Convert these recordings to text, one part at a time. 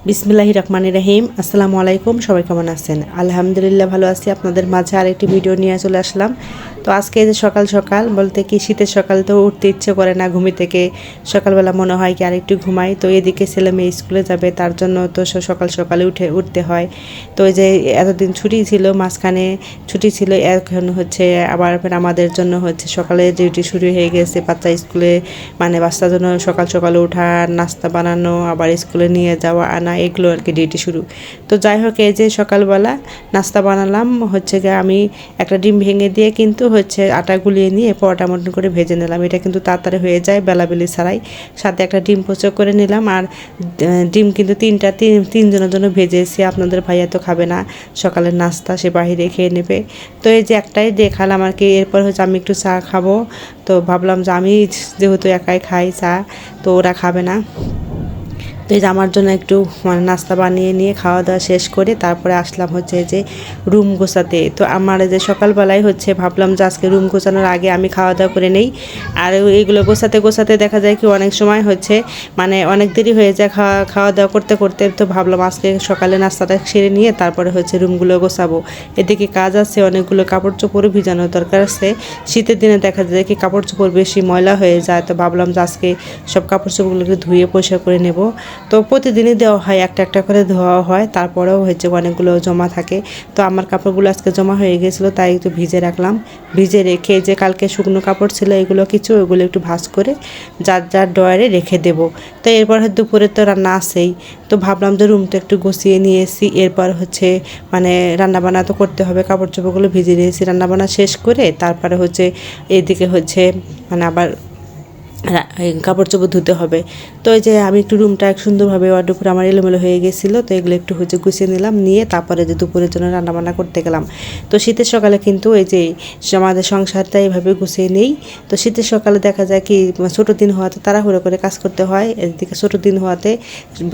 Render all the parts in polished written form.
বিসমিল্লাহির রহমানির রহিম। আসসালামু আলাইকুম। সবাই কেমন আছেন? আলহামদুলিল্লাহ ভালো আছি। আপনাদের মাঝে আরেকটি ভিডিও নিয়ে চলে আসলাম। তো আজকে যে সকাল সকাল বলতে কি শীতের সকাল, তো উঠতে ইচ্ছে করে না ঘুমি থেকে। সকালবেলা মনে হয় কি আরেকটু ঘুমাই। তো এদিকে ছেলে মেয়ে স্কুলে যাবে, তার জন্য তো সকাল সকালে উঠতে হয়। তো এই যে এতদিন ছুটি ছিল, মাঝখানে ছুটি ছিল, এখন হচ্ছে আবার ফের আমাদের জন্য হচ্ছে সকালে ডিউটি শুরু হয়ে গেছে। বাচ্চা স্কুলে মানে বাচ্চার জন্য সকাল সকালে ওঠা, নাস্তা বানানো, আবার স্কুলে নিয়ে যাওয়া আনা, এগুলো আর কি ডিউটি শুরু। তো যাই হোক, এই যে সকালবেলা নাস্তা বানালাম হচ্ছে গিয়ে আমি একটা ডিম ভেঙে দিয়ে কিন্তু হচ্ছে আটা গুলিয়ে নিয়ে পরোটা মতন করে ভেজে নিলাম। এটা কিন্তু তাড়াতাড়ি হয়ে যায় বেলাবেলি ছাড়াই। সাথে একটা ডিম পোচো করে নিলাম। আর ডিম কিন্তু তিনজনের জন্য ভেজেছি। আপনাদের ভাইয়া তো খাবে না সকালের নাস্তা, সে বাহিরে খেয়ে নেবে। তো এই যে একটাই দেখালাম আর কি। এরপর হচ্ছে আমি একটু চা খাবো। তো ভাবলাম যে আমি যেহেতু একাই খাই চা, তো ওরা খাবে না। তো এই যে আমার জন্য একটু মানে নাস্তা বানিয়ে নিয়ে খাওয়া দাওয়া শেষ করে তারপরে আসলাম হচ্ছে যে রুম গোছাতে। তো আমার যে সকালবেলায় হচ্ছে ভাবলাম যে আজকে রুম গোছানোর আগে আমি খাওয়া দাওয়া করে নেই। আর এইগুলো গোছাতে গোছাতে দেখা যায় কি অনেক সময় হচ্ছে মানে অনেক দেরি হয়ে যায় খাওয়া দাওয়া করতে করতে। তো ভাবলাম আজকে সকালে নাস্তাটা সেরে নিয়ে তারপরে হচ্ছে রুমগুলো গোছাবো। এদিকে কাজ আছে, অনেকগুলো কাপড় চোপড়ও ভিজানোর দরকার আছে। শীতের দিনে দেখা যায় কি কাপড় চোপড় বেশি ময়লা হয়ে যায়। তো ভাবলাম যে আজকে সব কাপড় চোপড়গুলোকে ধুয়ে পরিষ্কার করে নেব। তো প্রতিদিনই দেওয়া হয়, একটা একটা করে ধোয়া হয়, তারপরেও হচ্ছে অনেকগুলো জমা থাকে। তো আমার কাপড়গুলো আজকে জমা হয়ে গেছিলো, তাই একটু ভিজে রাখলাম। ভিজে রেখে যে কালকে শুকনো কাপড় ছিল এগুলো কিছু, ওগুলো একটু ভাঁজ করে যার যার ড্রয়ারে রেখে দেবো। তো এরপর দুপুরে তো রান্না আছেই। তো ভাবলাম যে রুমটা একটু গুছিয়ে নিয়েছি, এরপর হচ্ছে মানে রান্নাবান্না তো করতে হবে। কাপড় চোপড়গুলো ভিজে নিয়েছি, রান্নাবান্না শেষ করে তারপরে হচ্ছে এদিকে হচ্ছে মানে আবার কাপড় চোপড় ধুতে হবে। তো এই যে আমি একটু রুমটা সুন্দরভাবে দুপুরে আমার এলোমেলো হয়ে গেছিলো, তো এগুলো একটু হচ্ছে গুছিয়ে নিলাম, নিয়ে তারপরে যে দুপুরের জন্য রান্নাবান্না করতে গেলাম। তো শীতের সকালে কিন্তু এই যে আমাদের সংসারটা এইভাবে গুছিয়ে নেই। তো শীতের সকালে দেখা যায় কি ছোটো দিন হওয়াতে তাড়াহুড়ো করে কাজ করতে হয়। এদিকে ছোটো দিন হওয়াতে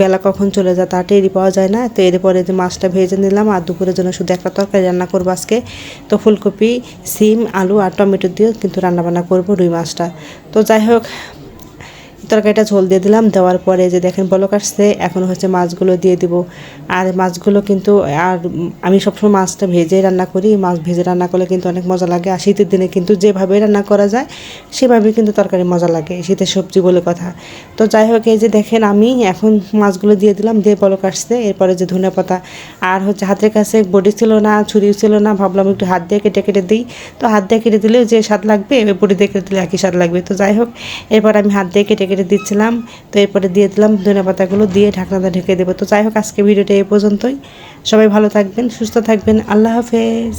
বেলা কখন চলে যায় তা টেরই পাওয়া যায় না। তো এরপরে যে মাছটা ভেজে নিলাম, আর দুপুরের জন্য শুধু একটা তরকারি রান্না করবো আজকে। তো ফুলকপি, সিম, আলু আর টমেটো দিয়ে কিন্তু রান্নাবান্না করবো রুই মাছটা। তো যাই হোক, তরকারিটা ঝোল দিয়ে দিলাম। দেওয়ার পরে যে দেখেন বলক আসছে, এখন হচ্ছে মাছগুলো দিয়ে দিব। আর মাছগুলো কিন্তু আর আমি সবসময় মাছটা ভেজে রান্না করি। মাছ ভেজে রান্না করলে কিন্তু অনেক মজা লাগে। আর শীতের দিনে কিন্তু যেভাবে রান্না করা যায় সেভাবে কিন্তু তরকারি মজা লাগে, শীতের সবজি বলে কথা। তো যাই হোক, এই যে দেখেন আমি এখন মাছগুলো দিয়ে দিলাম, দিয়ে বলক আসছে। এরপরে যে ধনেপাতা আর হচ্ছে হাতের কাছে বডি ছিল না, ছুরি ছিল না, ভাবলাম একটু হাত দিয়ে কেটে কেটে দিই। তো হাত দিয়ে কেটে দিলেও যে স্বাদ লাগবে, বডি দিয়ে কেটে দিলে একই স্বাদ লাগবে। তো যাই হোক, এরপর আমি হাত দিয়ে কেটে কেটে দিচ্ছিলাম। তো এরপরে দিয়ে দিলাম ধনেপাতাগুলো, দিয়ে ঢাকনাটা ঢেকে দেবো। তো যাই হোক, আজকে ভিডিওটা এই পর্যন্তই। সবাই ভালো থাকবেন, সুস্থ থাকবেন। আল্লাহ হাফেজ।